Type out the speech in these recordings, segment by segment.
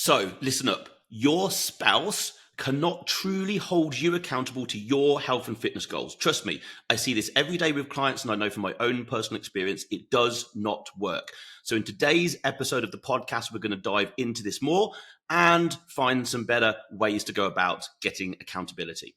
So listen up. Your spouse cannot truly hold you accountable to your health and fitness goals. Trust me, I see this every day with clients, and I know from my own personal experience, it does not work. So in today's episode of the podcast, we're going to dive into this more and find some better ways to go about getting accountability.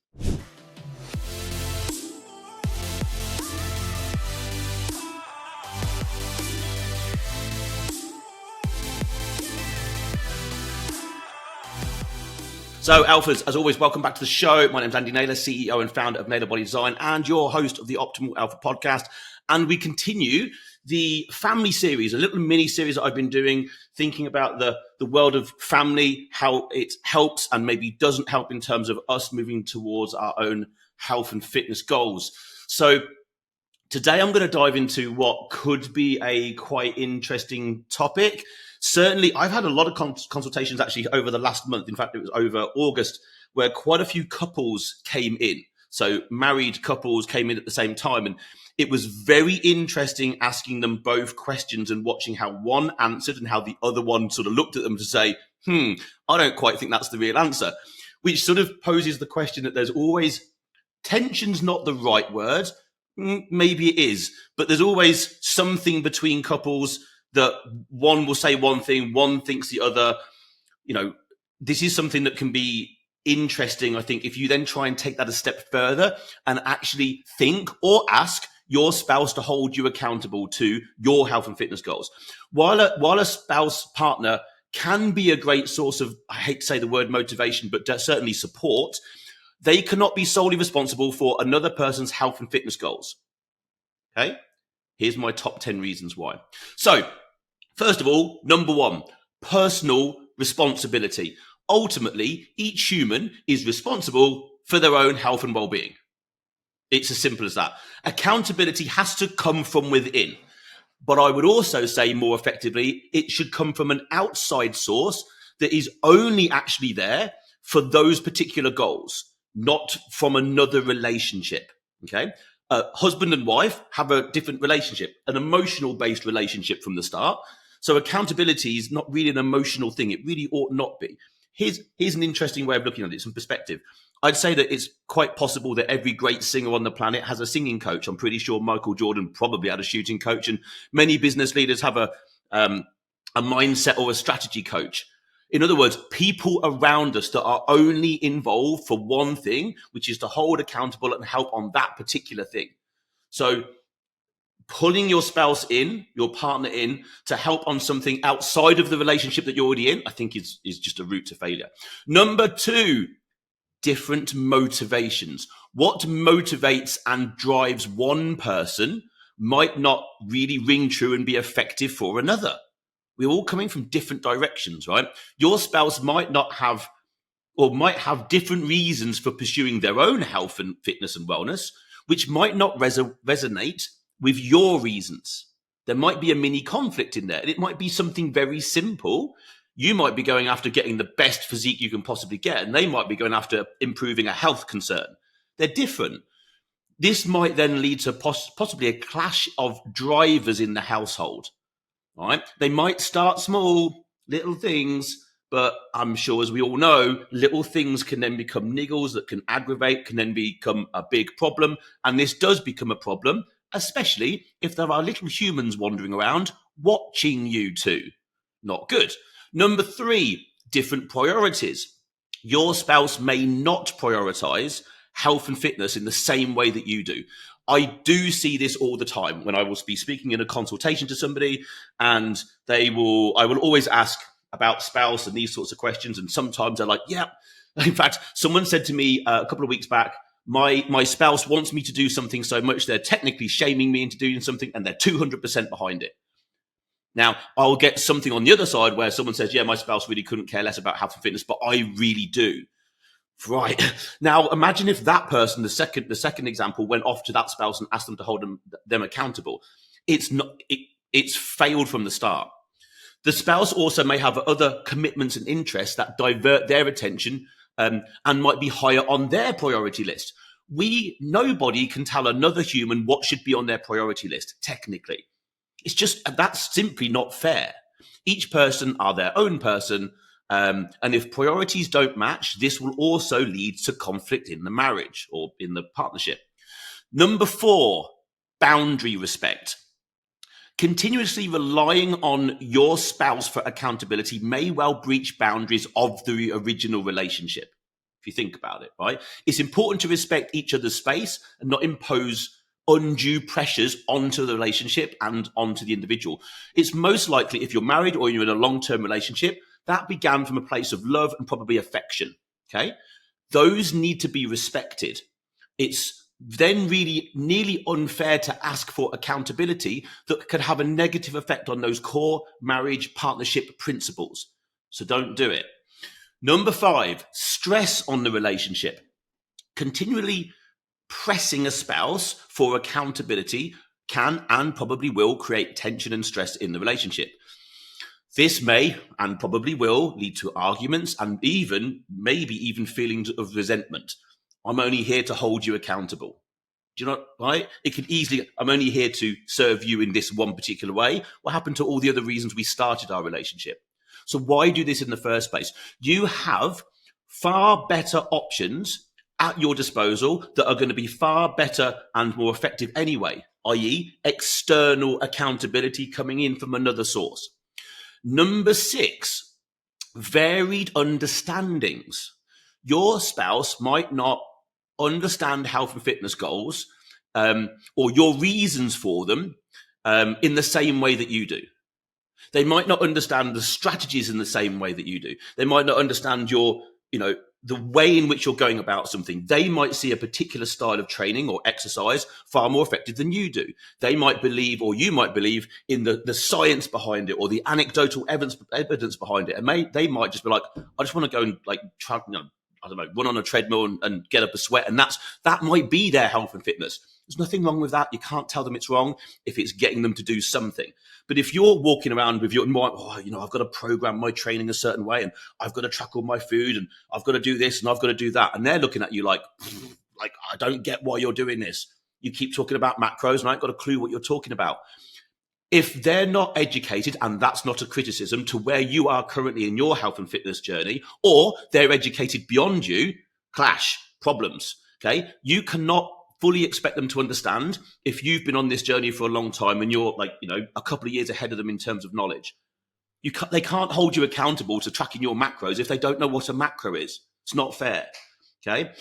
So Alphas, as always, welcome back to the show. My name's Andy Naylor, CEO and founder of Naylor Body Design and your host of the Optimal Alpha podcast. And we continue the family series, a little mini series that I've been doing, thinking about the world of family, how it helps and maybe doesn't help in terms of us moving towards our own health and fitness goals. So today I'm going to dive into what could be a quite interesting topic. Certainly, I've had a lot of consultations actually over the last month. In fact, it was over August, where quite a few couples came in. So married couples came in at the same time. And it was very interesting asking them both questions and watching how one answered and how the other one sort of looked at them to say, I don't quite think that's the real answer, which sort of poses the question that there's always tension's not the right word. Maybe it is, but there's always something between couples that one will say one thing, one thinks the other. You know, this is something that can be interesting, I think, if you then try and take that a step further and actually think or ask your spouse to hold you accountable to your health and fitness goals. While a spouse partner can be a great source of, I hate to say the word motivation, but certainly support, they cannot be solely responsible for another person's health and fitness goals. Okay? Here's my top 10 reasons why. So, first of all, number one, personal responsibility. Ultimately, each human is responsible for their own health and well-being. It's as simple as that. Accountability has to come from within. But I would also say more effectively, it should come from an outside source that is only actually there for those particular goals, not from another relationship. Okay? Husband and wife have a different relationship, an emotional-based relationship from the start. So accountability is not really an emotional thing. It really ought not be. Here's an interesting way of looking at it, some perspective. I'd say that it's quite possible that every great singer on the planet has a singing coach. I'm pretty sure Michael Jordan probably had a shooting coach, and many business leaders have a mindset or a strategy coach. In other words, people around us that are only involved for one thing, which is to hold accountable and help on that particular thing. So pulling your spouse in, your partner in, to help on something outside of the relationship that you're already in, I think is just a route to failure. Number two, different motivations. What motivates and drives one person might not really ring true and be effective for another. We're all coming from different directions, right? Your spouse might not have, or might have different reasons for pursuing their own health and fitness and wellness, which might not resonate with your reasons. There might be a mini conflict in there. It might be something very simple. You might be going after getting the best physique you can possibly get, and they might be going after improving a health concern. They're different. This might then lead to possibly a clash of drivers in the household. Right? They might start small, little things, but I'm sure, as we all know, little things can then become niggles that can aggravate, can then become a big problem. And this does become a problem, especially if there are little humans wandering around watching you two. Not good. Number three, different priorities. Your spouse may not prioritize health and fitness in the same way that you do. I do see this all the time when I will be speaking in a consultation to somebody, and I will always ask about spouse and these sorts of questions. And sometimes they're like, yeah. In fact, someone said to me a couple of weeks back, my spouse wants me to do something so much they're technically shaming me into doing something, and they're 200% behind it. Now, I'll get something on the other side where someone says, yeah, my spouse really couldn't care less about health and fitness, but I really do. Right. Now, imagine if that person, the second example, went off to that spouse and asked them to hold them accountable. It's failed from the start. The spouse also may have other commitments and interests that divert their attention and might be higher on their priority list. Nobody can tell another human what should be on their priority list, technically. It's just, that's simply not fair. Each person are their own person, And if priorities don't match, this will also lead to conflict in the marriage or in the partnership. Number 4, boundary respect. Continuously relying on your spouse for accountability may well breach boundaries of the original relationship. If you think about it, right? It's important to respect each other's space and not impose undue pressures onto the relationship and onto the individual. It's most likely, if you're married or you're in a long-term relationship, that began from a place of love and probably affection, okay? Those need to be respected. It's then really nearly unfair to ask for accountability that could have a negative effect on those core marriage partnership principles. So don't do it. Number 5, stress on the relationship. Continually pressing a spouse for accountability can and probably will create tension and stress in the relationship. This may and probably will lead to arguments and maybe even feelings of resentment. I'm only here to hold you accountable. Do you know, right? It could easily, I'm only here to serve you in this one particular way. What happened to all the other reasons we started our relationship? So why do this in the first place? You have far better options at your disposal that are going to be far better and more effective anyway, i.e. external accountability coming in from another source. Number 6, varied understandings. Your spouse might not understand health and fitness goals or your reasons for them in the same way that you do. They might not understand the strategies in the same way that you do. They might not understand the way in which you're going about something. They might see a particular style of training or exercise far more effective than you do. They might believe, or you might believe, in the science behind it or the anecdotal evidence behind it. And they might just be like, I just want to go and run on a treadmill and get up a sweat. And that might be their health and fitness. There's nothing wrong with that. You can't tell them it's wrong if it's getting them to do something. But if you're walking around with your mind, I've got to program my training a certain way and I've got to track all my food and I've got to do this and I've got to do that. And they're looking at you like, I don't get why you're doing this. You keep talking about macros and I ain't got a clue what you're talking about. If they're not educated, and that's not a criticism, to where you are currently in your health and fitness journey, or they're educated beyond you, clash, problems, okay? You cannot fully expect them to understand if you've been on this journey for a long time and you're a couple of years ahead of them in terms of knowledge. They can't hold you accountable to tracking your macros if they don't know what a macro is. It's not fair, okay?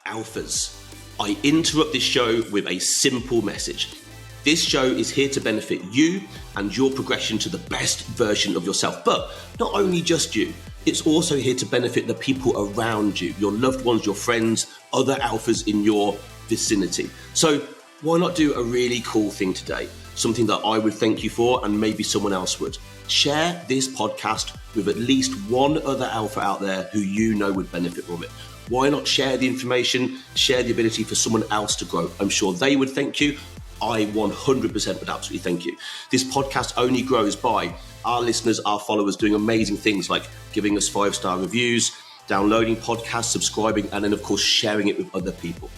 Alphas, I interrupt this show with a simple message. This show is here to benefit you and your progression to the best version of yourself. But not only just you, it's also here to benefit the people around you, your loved ones, your friends, other alphas in your vicinity. So why not do a really cool thing today? Something that I would thank you for and maybe someone else would. Share this podcast with at least one other alpha out there who you know would benefit from it. Why not share the information, share the ability for someone else to grow? I'm sure they would thank you. I 100% would absolutely thank you. This podcast only grows by our listeners, our followers doing amazing things like giving us 5-star reviews, downloading podcasts, subscribing, and then, of course, sharing it with other people.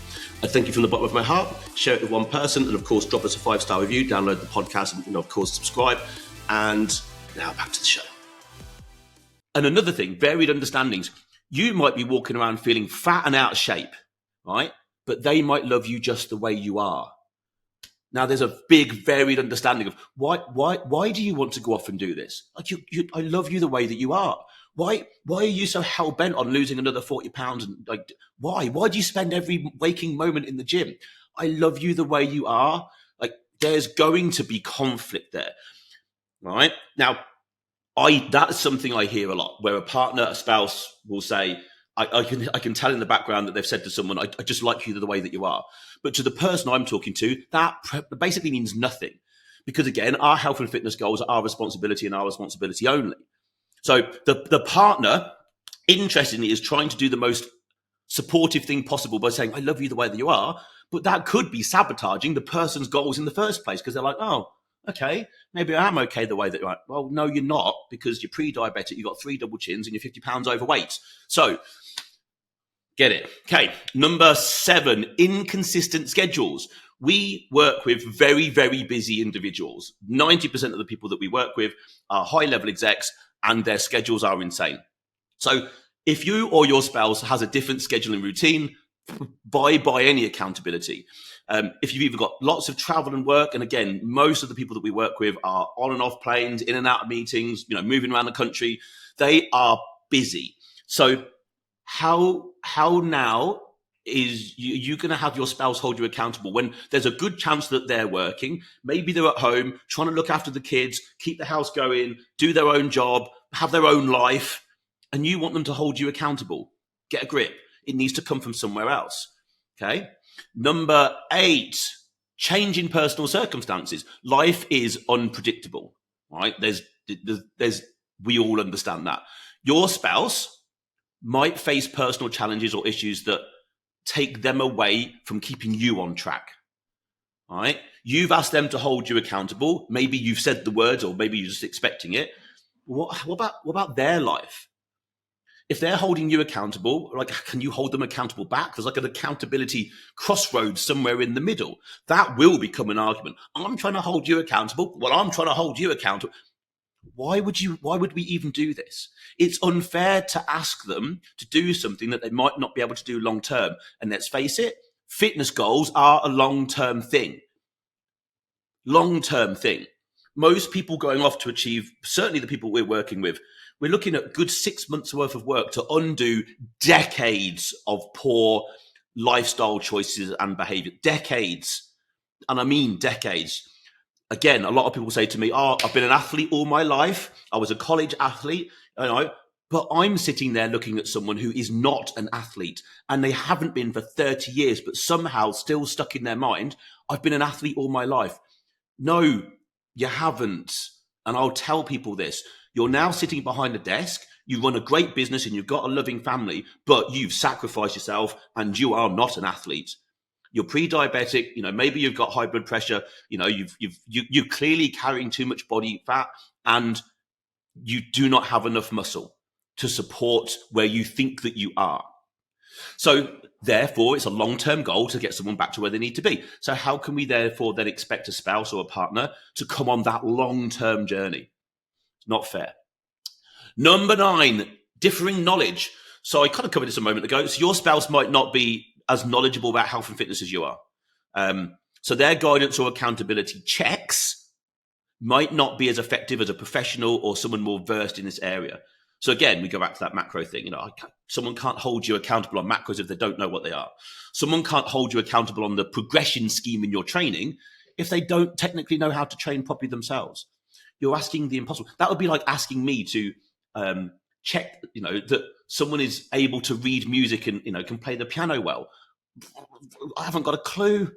I thank you from the bottom of my heart. Share it with one person, and, of course, drop us a 5-star review, download the podcast, and, of course, subscribe. And now back to the show. And another thing, varied understandings. You might be walking around feeling fat and out of shape, right? But they might love you just the way you are. Now, there's a big varied understanding of why do you want to go off and do this? Like I love you the way that you are. Why are you so hell bent on losing another 40 pounds? And why do you spend every waking moment in the gym? I love you the way you are. Like, there's going to be conflict there, right? Now, that's something I hear a lot, where a spouse will say, I can tell in the background that they've said to someone, I just like you the way that you are. But to the person I'm talking to, that basically means nothing. Because again, our health and fitness goals are our responsibility and our responsibility only. So the partner, interestingly, is trying to do the most supportive thing possible by saying, I love you the way that you are. But that could be sabotaging the person's goals in the first place, because they're like, oh, okay, maybe I am okay the way that you're at. Well, no, you're not, because you're pre-diabetic, you've got 3 double chins and you're 50 pounds overweight. So get it. Okay, number 7, inconsistent schedules. We work with very, very busy individuals. 90% of the people that we work with are high-level execs, and their schedules are insane. So if you or your spouse has a different scheduling routine, buy any accountability. If you've either got lots of travel and work, and again, most of the people that we work with are on and off planes, in and out of meetings, moving around the country, they are busy. So how now is you going to have your spouse hold you accountable when there's a good chance that they're working? Maybe they're at home trying to look after the kids, keep the house going, do their own job, have their own life, and you want them to hold you accountable. Get a grip. It needs to come from somewhere else. Okay. Number 8, change in personal circumstances. Life is unpredictable, right? We all understand that. Your spouse might face personal challenges or issues that take them away from keeping you on track. All right. You've asked them to hold you accountable. Maybe you've said the words, or maybe you're just expecting it. What about their life? If they're holding you accountable, can you hold them accountable back? There's an accountability crossroads somewhere in the middle. That will become an argument. I'm trying to hold you accountable. Well, I'm trying to hold you accountable. Why would we even do this? It's unfair to ask them to do something that they might not be able to do long term. And let's face it, fitness goals are a long-term thing. Long-term thing. Most people going off to achieve, certainly the people we're working with, we're looking at good 6 months worth of work to undo decades of poor lifestyle choices and behavior. Decades. And I mean decades. Again, a lot of people say to me, I've been an athlete all my life. I was a college athlete, but I'm sitting there looking at someone who is not an athlete, and they haven't been for 30 years, but somehow still stuck in their mind, I've been an athlete all my life. No, you haven't. And I'll tell people this. You're now sitting behind a desk, you run a great business and you've got a loving family, but you've sacrificed yourself and you are not an athlete. You're pre-diabetic, maybe you've got high blood pressure, you're clearly carrying too much body fat, and you do not have enough muscle to support where you think that you are. So therefore, it's a long-term goal to get someone back to where they need to be. So how can we therefore then expect a spouse or a partner to come on that long-term journey? It's not fair. Number 9, differing knowledge. So I kind of covered this a moment ago. So your spouse might not be as knowledgeable about health and fitness as you are. So their guidance or accountability checks might not be as effective as a professional or someone more versed in this area. So again, we go back to that macro thing. Someone can't hold you accountable on macros if they don't know what they are. Someone can't hold you accountable on the progression scheme in your training if they don't technically know how to train properly themselves. You're asking the impossible. That would be like asking me to check, that someone is able to read music and, can play the piano well. I haven't got a clue.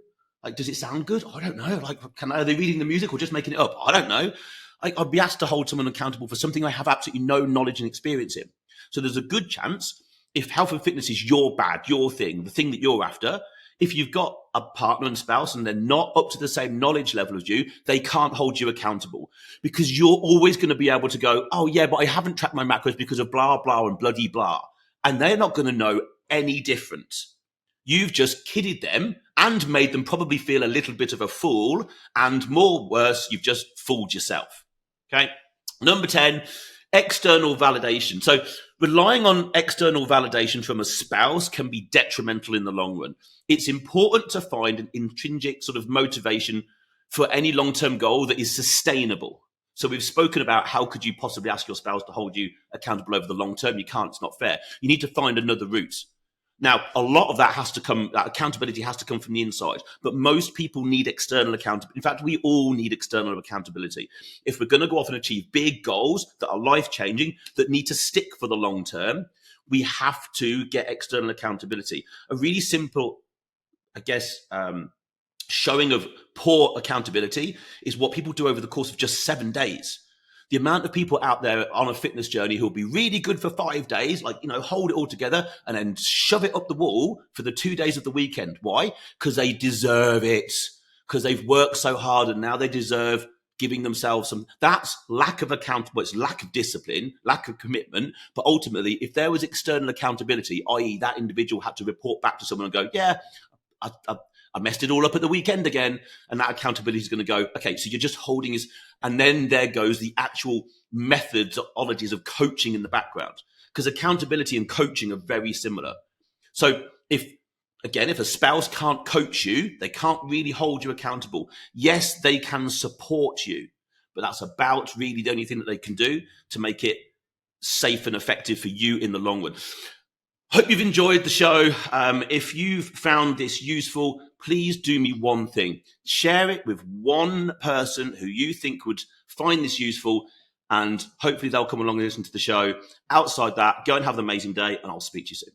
Does it sound good? I don't know. Are they reading the music or just making it up? I don't know. I'd be asked to hold someone accountable for something I have absolutely no knowledge and experience in. So there's a good chance, if health and fitness is your thing, the thing that you're after, if you've got a partner and spouse and they're not up to the same knowledge level as you, they can't hold you accountable, because you're always going to be able to go, oh yeah, but I haven't tracked my macros because of blah, blah, and bloody blah. And they're not going to know any different. You've just kidded them and made them probably feel a little bit of a fool, and more worse, you've just fooled yourself. Okay. Number 10, external validation. So relying on external validation from a spouse can be detrimental in the long run. It's important to find an intrinsic sort of motivation for any long-term goal that is sustainable. So we've spoken about how could you possibly ask your spouse to hold you accountable over the long term. You can't, it's not fair. You need to find another route. Now, a lot of that accountability has to come from the inside, but most people need external accountability. In fact, we all need external accountability. If we're going to go off and achieve big goals that are life-changing, that need to stick for the long term, we have to get external accountability. A really simple, showing of poor accountability is what people do over the course of just 7 days. The amount of people out there on a fitness journey who'll be really good for 5 days, hold it all together and then shove it up the wall for the 2 days of the weekend. Why? Because they deserve it. Because they've worked so hard and now they deserve giving themselves some. That's lack of accountability. It's lack of discipline, lack of commitment. But ultimately, if there was external accountability, i.e. that individual had to report back to someone and go, yeah, I messed it all up at the weekend again. And that accountability is going to go, okay, so you're just holding his, and then there goes the actual methodologies of coaching in the background. Because accountability and coaching are very similar. So if a spouse can't coach you, they can't really hold you accountable. Yes, they can support you, but that's about really the only thing that they can do to make it safe and effective for you in the long run. Hope you've enjoyed the show. If you've found this useful, please do me one thing. Share it with one person who you think would find this useful, and hopefully they'll come along and listen to the show. Outside that, go and have an amazing day, and I'll speak to you soon.